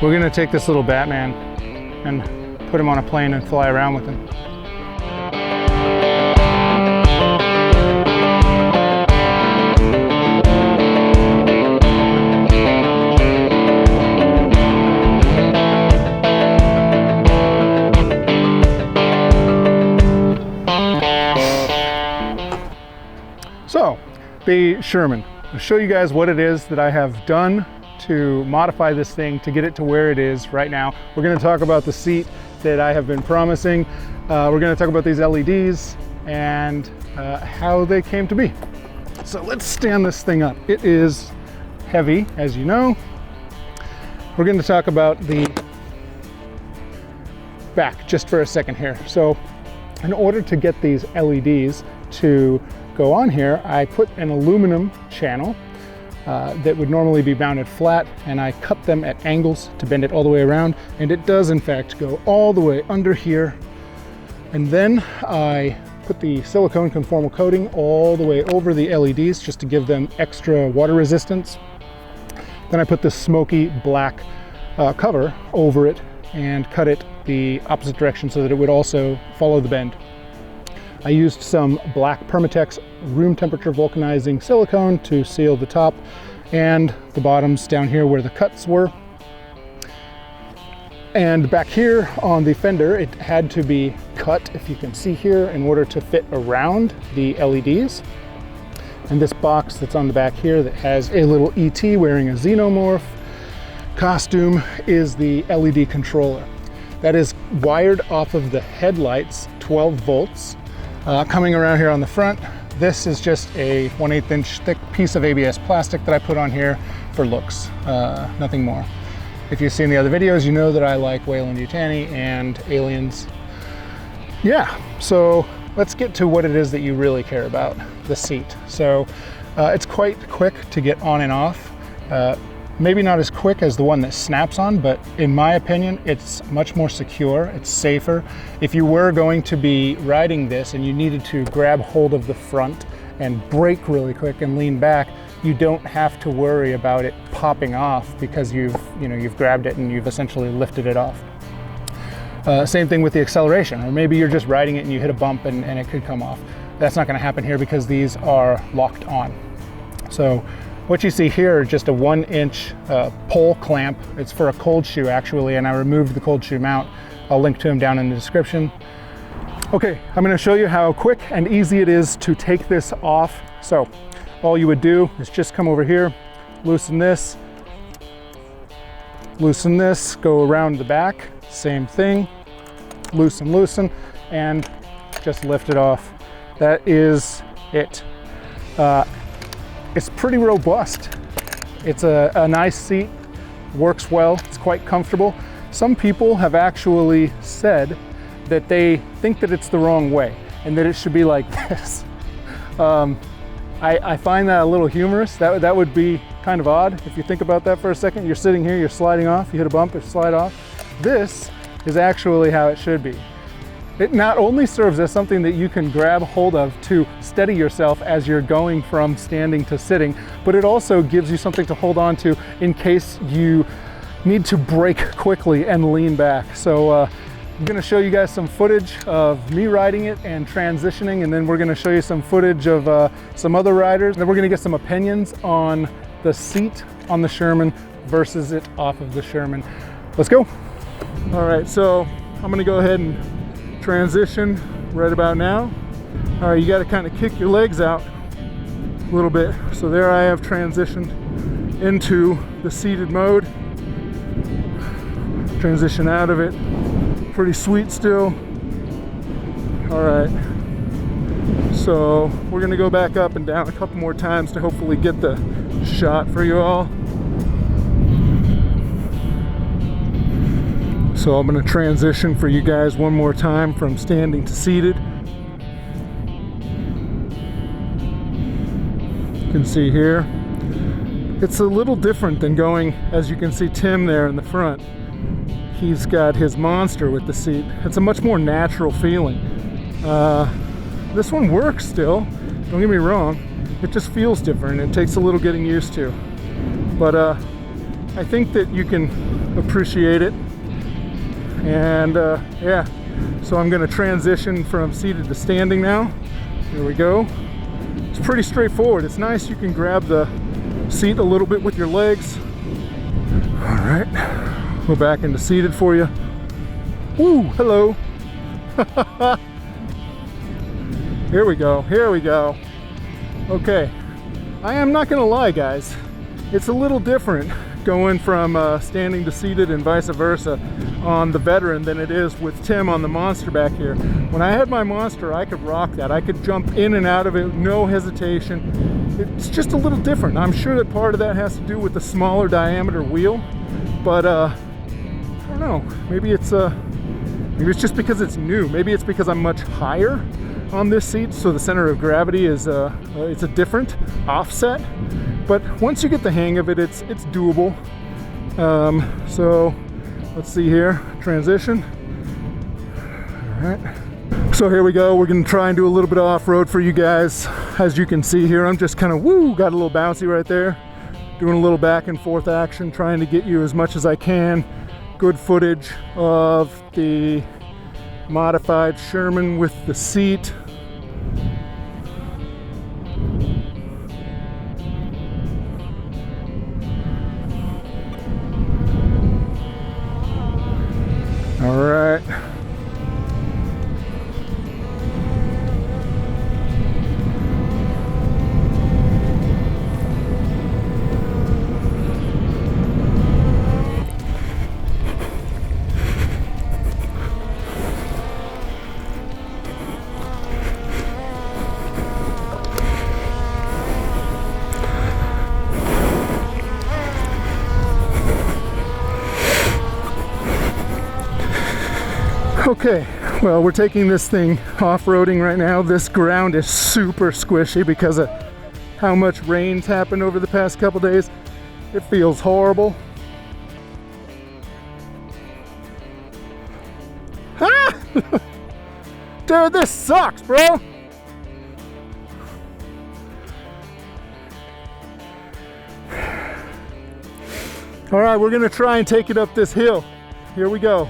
We're gonna take this little Batman and put him on a plane and fly around with him. So, the Sherman. I'll show you guys what it is that I have done to modify this thing to get it to where it is right now. We're going to talk about the seat that I have been promising. We're going to talk about these LEDs and how they came to be. So let's stand this thing up. It is heavy, as you know. We're going to talk about the back just for a second here. So in order to get these LEDs to go on here, I put an aluminum channel that would normally be mounted flat, and I cut them at angles to bend it all the way around, and it does in fact go all the way under here. And then I put the silicone conformal coating all the way over the LEDs just to give them extra water resistance. Then I put this smoky black cover over it and cut it the opposite direction so that it would also follow the bend. I used some black Permatex room temperature vulcanizing silicone to seal the top and the bottoms down here where the cuts were. And back here on the fender, it had to be cut, if you can see here, in order to fit around the LEDs. And this box that's on the back here that has a little ET wearing a xenomorph costume is the LED controller. That is wired off of the headlights, 12 volts. Coming around here on the front, this is just a 1/8 inch thick piece of ABS plastic that I put on here for looks, nothing more. If you've seen the other videos, you know that I like Weyland-Yutani and Aliens. Yeah, so let's get to what it is that you really care about, the seat. So it's quite quick to get on and off. Maybe not as quick as the one that snaps on, but in my opinion, it's much more secure, it's safer. If you were going to be riding this and you needed to grab hold of the front and brake really quick and lean back, you don't have to worry about it popping off because you've grabbed it and you've essentially lifted it off. Same thing with the acceleration, or maybe you're just riding it and you hit a bump and it could come off. That's not gonna happen here because these are locked on. So what you see here is just a 1-inch pole clamp. It's for a cold shoe actually, and I removed the cold shoe mount. I'll link to them down in the description. Okay, I'm gonna show you how quick and easy it is to take this off. So all you would do is just come over here, loosen this, go around the back, same thing, loosen, and just lift it off. That is it. It's pretty robust. It's a nice seat, works well, it's quite comfortable. Some people have actually said that they think that it's the wrong way and that it should be like this. I find that a little humorous. That would be kind of odd if you think about that for a second. You're sitting here, you're sliding off, you hit a bump, you slide off. This is actually how it should be. It not only serves as something that you can grab hold of to steady yourself as you're going from standing to sitting, but it also gives you something to hold on to in case you need to brake quickly and lean back. So I'm gonna show you guys some footage of me riding it and transitioning, and then we're gonna show you some footage of some other riders. Then we're gonna get some opinions on the seat on the Sherman versus it off of the Sherman. Let's go. All right, so I'm gonna go ahead and transition right about now. All right, you got to kind of kick your legs out a little bit. So there I have transitioned into the seated mode. Transition out of it. Pretty sweet still. All right. So we're gonna go back up and down a couple more times to hopefully get the shot for you all. So I'm going to transition for you guys one more time from standing to seated. You can see here, it's a little different than going, as you can see Tim there in the front. He's got his monster with the seat. It's a much more natural feeling. This one works still, don't get me wrong. It just feels different. It takes a little getting used to. But I think that you can appreciate it. And yeah, so I'm gonna transition from seated to standing now. Here we go. It's pretty straightforward. It's nice, you can grab the seat a little bit with your legs. All right, go back into seated for you. Woo, hello. Here we go, here we go. Okay, I am not gonna lie, guys. It's a little different going from standing to seated and vice versa on the Veteran than it is with Tim on the Monster back here. When I had my Monster, I could rock that. I could jump in and out of it, no hesitation. It's just a little different. I'm sure that part of that has to do with the smaller diameter wheel, but I don't know. Maybe it's just because it's new. Maybe it's because I'm much higher on this seat, so the center of gravity is it's a different offset. But once you get the hang of it, it's doable. So let's see here, transition. All right. So here we go. We're gonna try and do a little bit of off-road for you guys. As you can see here, I'm just kind of got a little bouncy right there. Doing a little back and forth action, trying to get you as much as I can. Good footage of the modified Sherman with the seat. All right. Okay, well, we're taking this thing off-roading right now. This ground is super squishy because of how much rain's happened over the past couple days. It feels horrible. Ah! Dude, this sucks, bro. All right, we're gonna try and take it up this hill. Here we go.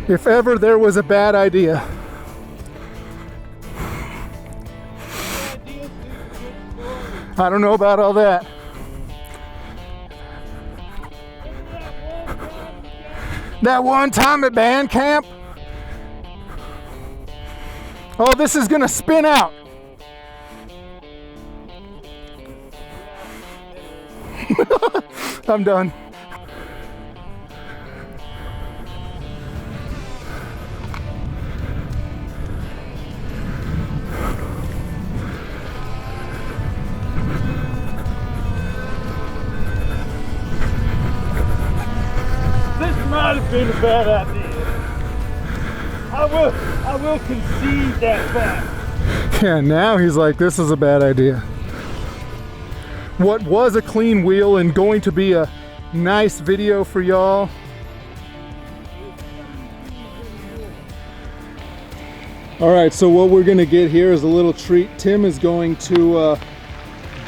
If ever there was a bad idea. I don't know about all that. That one time at band camp. Oh, this is gonna spin out. I'm done. Might have been a bad idea. I will concede that fact. Yeah, now he's like, this is a bad idea. What was a clean wheel and going to be a nice video for y'all. All right, so what we're gonna get here is a little treat. Tim is going to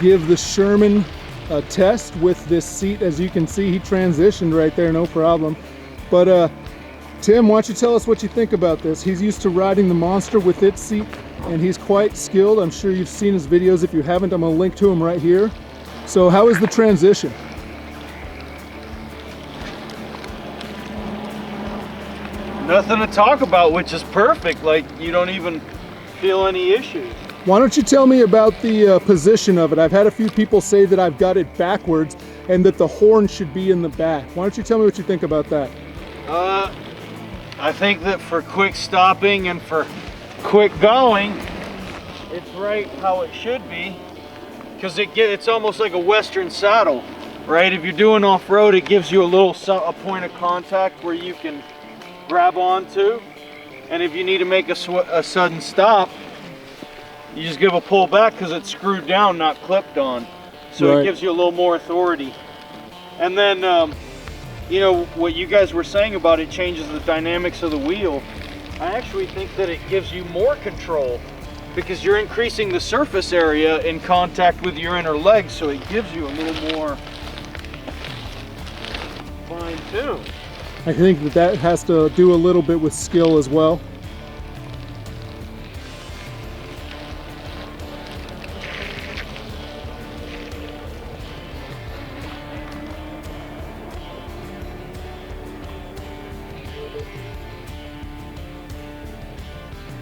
give the Sherman a test with this seat. As you can see, he transitioned right there, no problem. But Tim, why don't you tell us what you think about this? He's used to riding the Monster with its seat, and he's quite skilled. I'm sure you've seen his videos. If you haven't, I'm gonna link to him right here. So how is the transition? Nothing to talk about, which is perfect. Like, you don't even feel any issues. Why don't you tell me about the position of it? I've had a few people say that I've got it backwards and that the horn should be in the back. Why don't you tell me what you think about that? I think that for quick stopping and for quick going, it's right how it should be, because it's almost like a Western saddle, right? If you're doing off-road, it gives you a point of contact where you can grab onto, and if you need to make a sudden stop, you just give a pull back because it's screwed down, not clipped on. So It gives you a little more authority. And then you know, what you guys were saying about it changes the dynamics of the wheel. I actually think that it gives you more control because you're increasing the surface area in contact with your inner legs, so it gives you a little more fine tune. I think that that has to do a little bit with skill as well.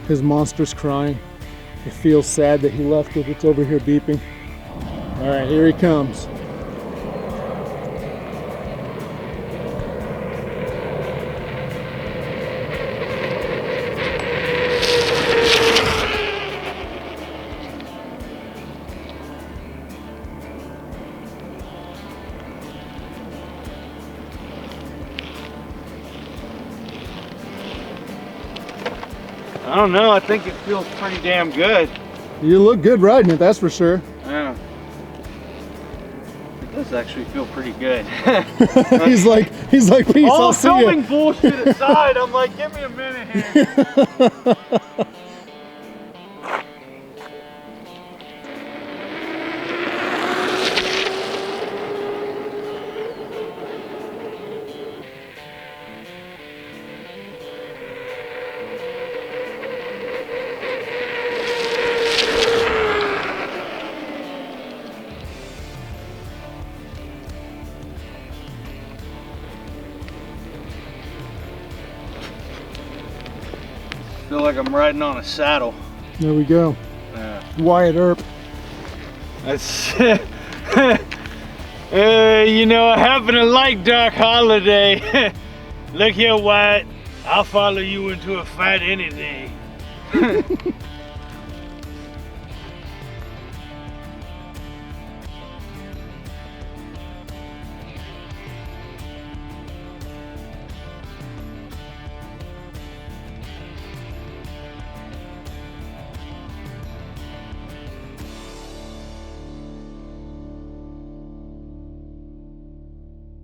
His monster's crying. It feels sad that he left it. It's over here beeping. All right, here he comes. I don't know, I think it feels pretty damn good. You look good riding it, that's for sure. Yeah. It does actually feel pretty good. he's like, peace, I'll see you. Filming bullshit aside, I'm like, give me a minute here. Feel like I'm riding on a saddle. There we go. Yeah. Wyatt Earp. That's you know, I happen to like Doc Holliday. Look here, Wyatt. I'll follow you into a fight any day.